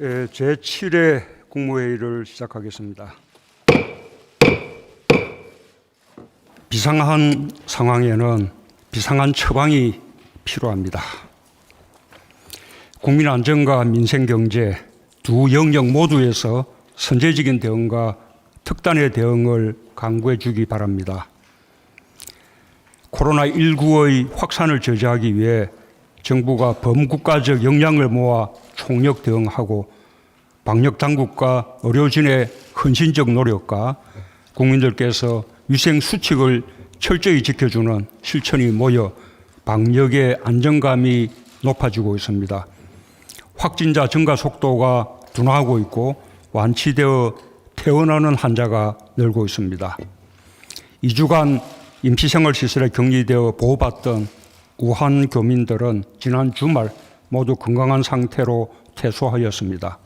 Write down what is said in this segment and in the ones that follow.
제7회 국무회의를 시작하겠습니다. 비상한 상황에는 비상한 처방이 필요합니다. 국민 안전과 민생 경제 두 영역 모두에서 선제적인 대응과 특단의 대응을 강구해 주기 바랍니다. 코로나19의 확산을 저지하기 위해 정부가 범국가적 역량을 모아 총력 대응하고 방역 당국과 의료진의 헌신적 노력과 국민들께서 위생 수칙을 철저히 지켜주는 실천이 모여 방역의 안정감이 높아지고 있습니다. 확진자 증가 속도가 둔화하고 있고 완치되어 퇴원하는 환자가 늘고 있습니다. 2주간 임시생활시설에 격리되어 보호받던 우한 교민들은 지난 주말 모두 건강한 상태로 퇴소하였습니다.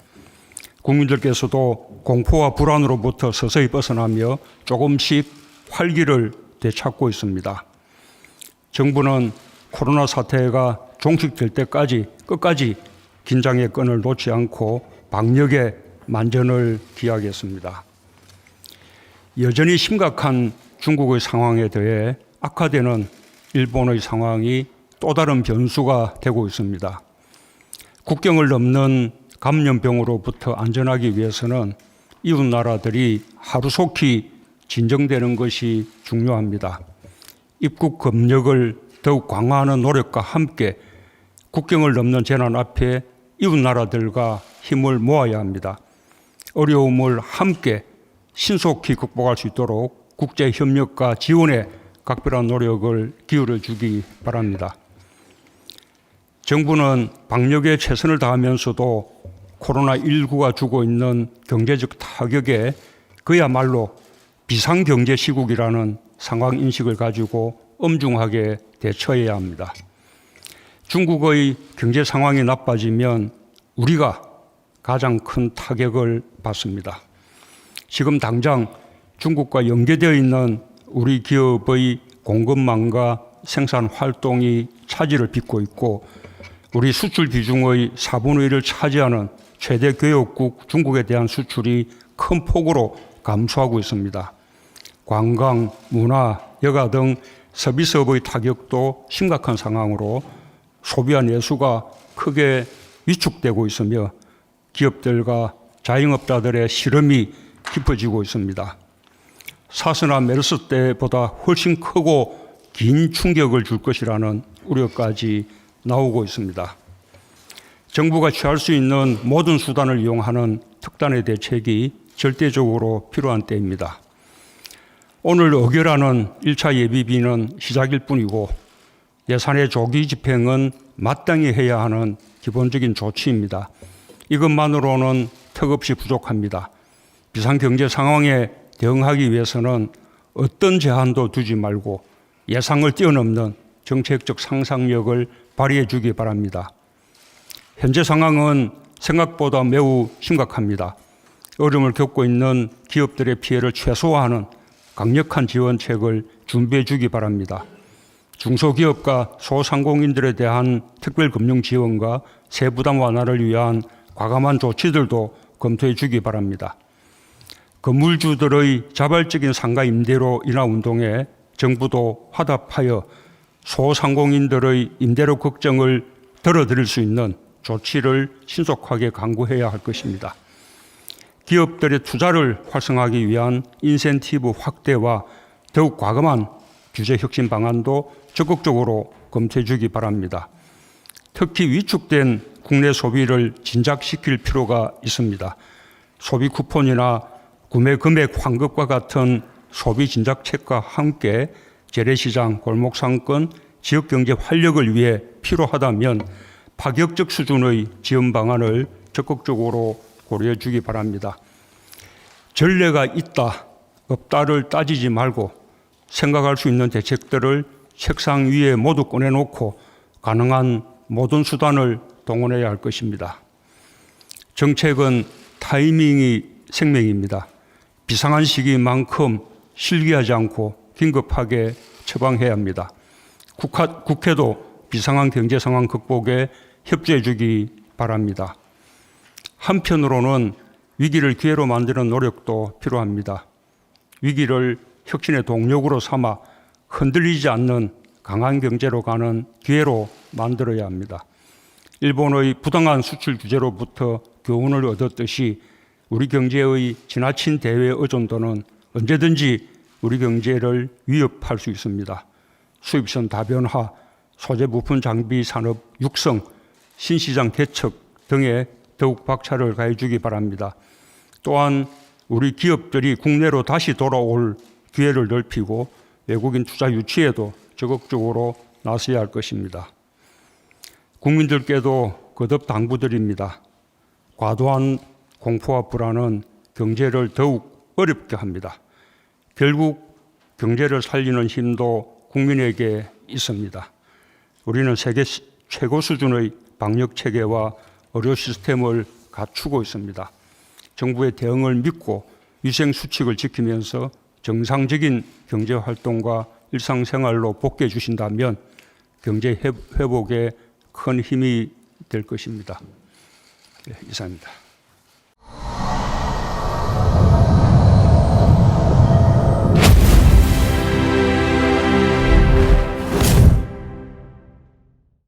국민들께서도 공포와 불안으로부터 서서히 벗어나며 조금씩 활기를 되찾고 있습니다. 정부는 코로나 사태가 종식될 때까지 끝까지 긴장의 끈을 놓지 않고 방역에 만전을 기하겠습니다. 여전히 심각한 중국의 상황에 더해 악화되는 일본의 상황이 또 다른 변수가 되고 있습니다. 국경을 넘는 감염병으로부터 안전하기 위해서는 이웃 나라들이 하루속히 진정되는 것이 중요합니다. 입국 검역을 더욱 강화하는 노력과 함께 국경을 넘는 재난 앞에 이웃 나라들과 힘을 모아야 합니다. 어려움을 함께 신속히 극복할 수 있도록 국제 협력과 지원에 각별한 노력을 기울여 주기 바랍니다. 정부는 방역에 최선을 다하면서도 코로나19가 주고 있는 경제적 타격에 그야말로 비상경제 시국이라는 상황인식을 가지고 엄중하게 대처해야 합니다. 중국의 경제 상황이 나빠지면 우리가 가장 큰 타격을 받습니다. 지금 당장 중국과 연계되어 있는 우리 기업의 공급망과 생산 활동이 차질을 빚고 있고 우리 수출 비중의 4분의 1을 차지하는 최대 교역국 중국에 대한 수출이 큰 폭으로 감소하고 있습니다. 관광, 문화, 여가 등 서비스업의 타격도 심각한 상황으로 소비와 내수가 크게 위축되고 있으며 기업들과 자영업자들의 시름이 깊어지고 있습니다. 사스나 메르스 때보다 훨씬 크고 긴 충격을 줄 것이라는 우려까지 나오고 있습니다. 정부가 취할 수 있는 모든 수단을 이용하는 특단의 대책이 절대적으로 필요한 때입니다. 오늘 의결하는 1차 예비비는 시작일 뿐이고 예산의 조기 집행은 마땅히 해야 하는 기본적인 조치입니다. 이것만으로는 턱없이 부족합니다. 비상경제 상황에 대응하기 위해서는 어떤 제한도 두지 말고 예상을 뛰어넘는 정책적 상상력을 발휘해 주기 바랍니다. 현재 상황은 생각보다 매우 심각합니다. 어려움을 겪고 있는 기업들의 피해를 최소화하는 강력한 지원책을 준비해 주기 바랍니다. 중소기업과 소상공인들에 대한 특별금융 지원과 세부담 완화를 위한 과감한 조치들도 검토해 주기 바랍니다. 건물주들의 자발적인 상가 임대료 인하 운동에 정부도 화답하여 소상공인들의 임대료 걱정을 덜어드릴 수 있는 조치를 신속하게 강구해야 할 것입니다. 기업들의 투자를 활성화하기 위한 인센티브 확대와 더욱 과감한 규제 혁신 방안도 적극적으로 검토해 주기 바랍니다. 특히 위축된 국내 소비를 진작시킬 필요가 있습니다. 소비 쿠폰이나 구매 금액 환급과 같은 소비 진작책과 함께 재래시장, 골목상권, 지역경제 활력을 위해 필요하다면 파격적 수준의 지원 방안을 적극적으로 고려해 주기 바랍니다. 전례가 있다, 없다를 따지지 말고 생각할 수 있는 대책들을 책상 위에 모두 꺼내놓고 가능한 모든 수단을 동원해야 할 것입니다. 정책은 타이밍이 생명입니다. 비상한 시기만큼 실기하지 않고 긴급하게 처방해야 합니다. 국회도 비상한 경제 상황 극복에 협조해 주기 바랍니다. 한편으로는 위기를 기회로 만드는 노력도 필요합니다. 위기를 혁신의 동력으로 삼아 흔들리지 않는 강한 경제로 가는 기회로 만들어야 합니다. 일본의 부당한 수출 규제로부터 교훈을 얻었듯이 우리 경제의 지나친 대외 의존도는 언제든지 우리 경제를 위협할 수 있습니다. 수입선 다변화, 소재 부품 장비 산업 육성, 신시장 개척 등에 더욱 박차를 가해주기 바랍니다. 또한 우리 기업들이 국내로 다시 돌아올 기회를 넓히고 외국인 투자 유치에도 적극적으로 나서야 할 것입니다. 국민들께도 거듭 당부드립니다. 과도한 공포와 불안은 경제를 더욱 어렵게 합니다. 결국 경제를 살리는 힘도 국민에게 있습니다. 우리는 세계 최고 수준의 방역 체계와 의료 시스템을 갖추고 있습니다. 정부의 대응을 믿고 위생 수칙을 지키면서 정상적인 경제 활동과 일상생활로 복귀해 주신다면 경제 회복에 큰 힘이 될 것입니다. 네, 이상입니다.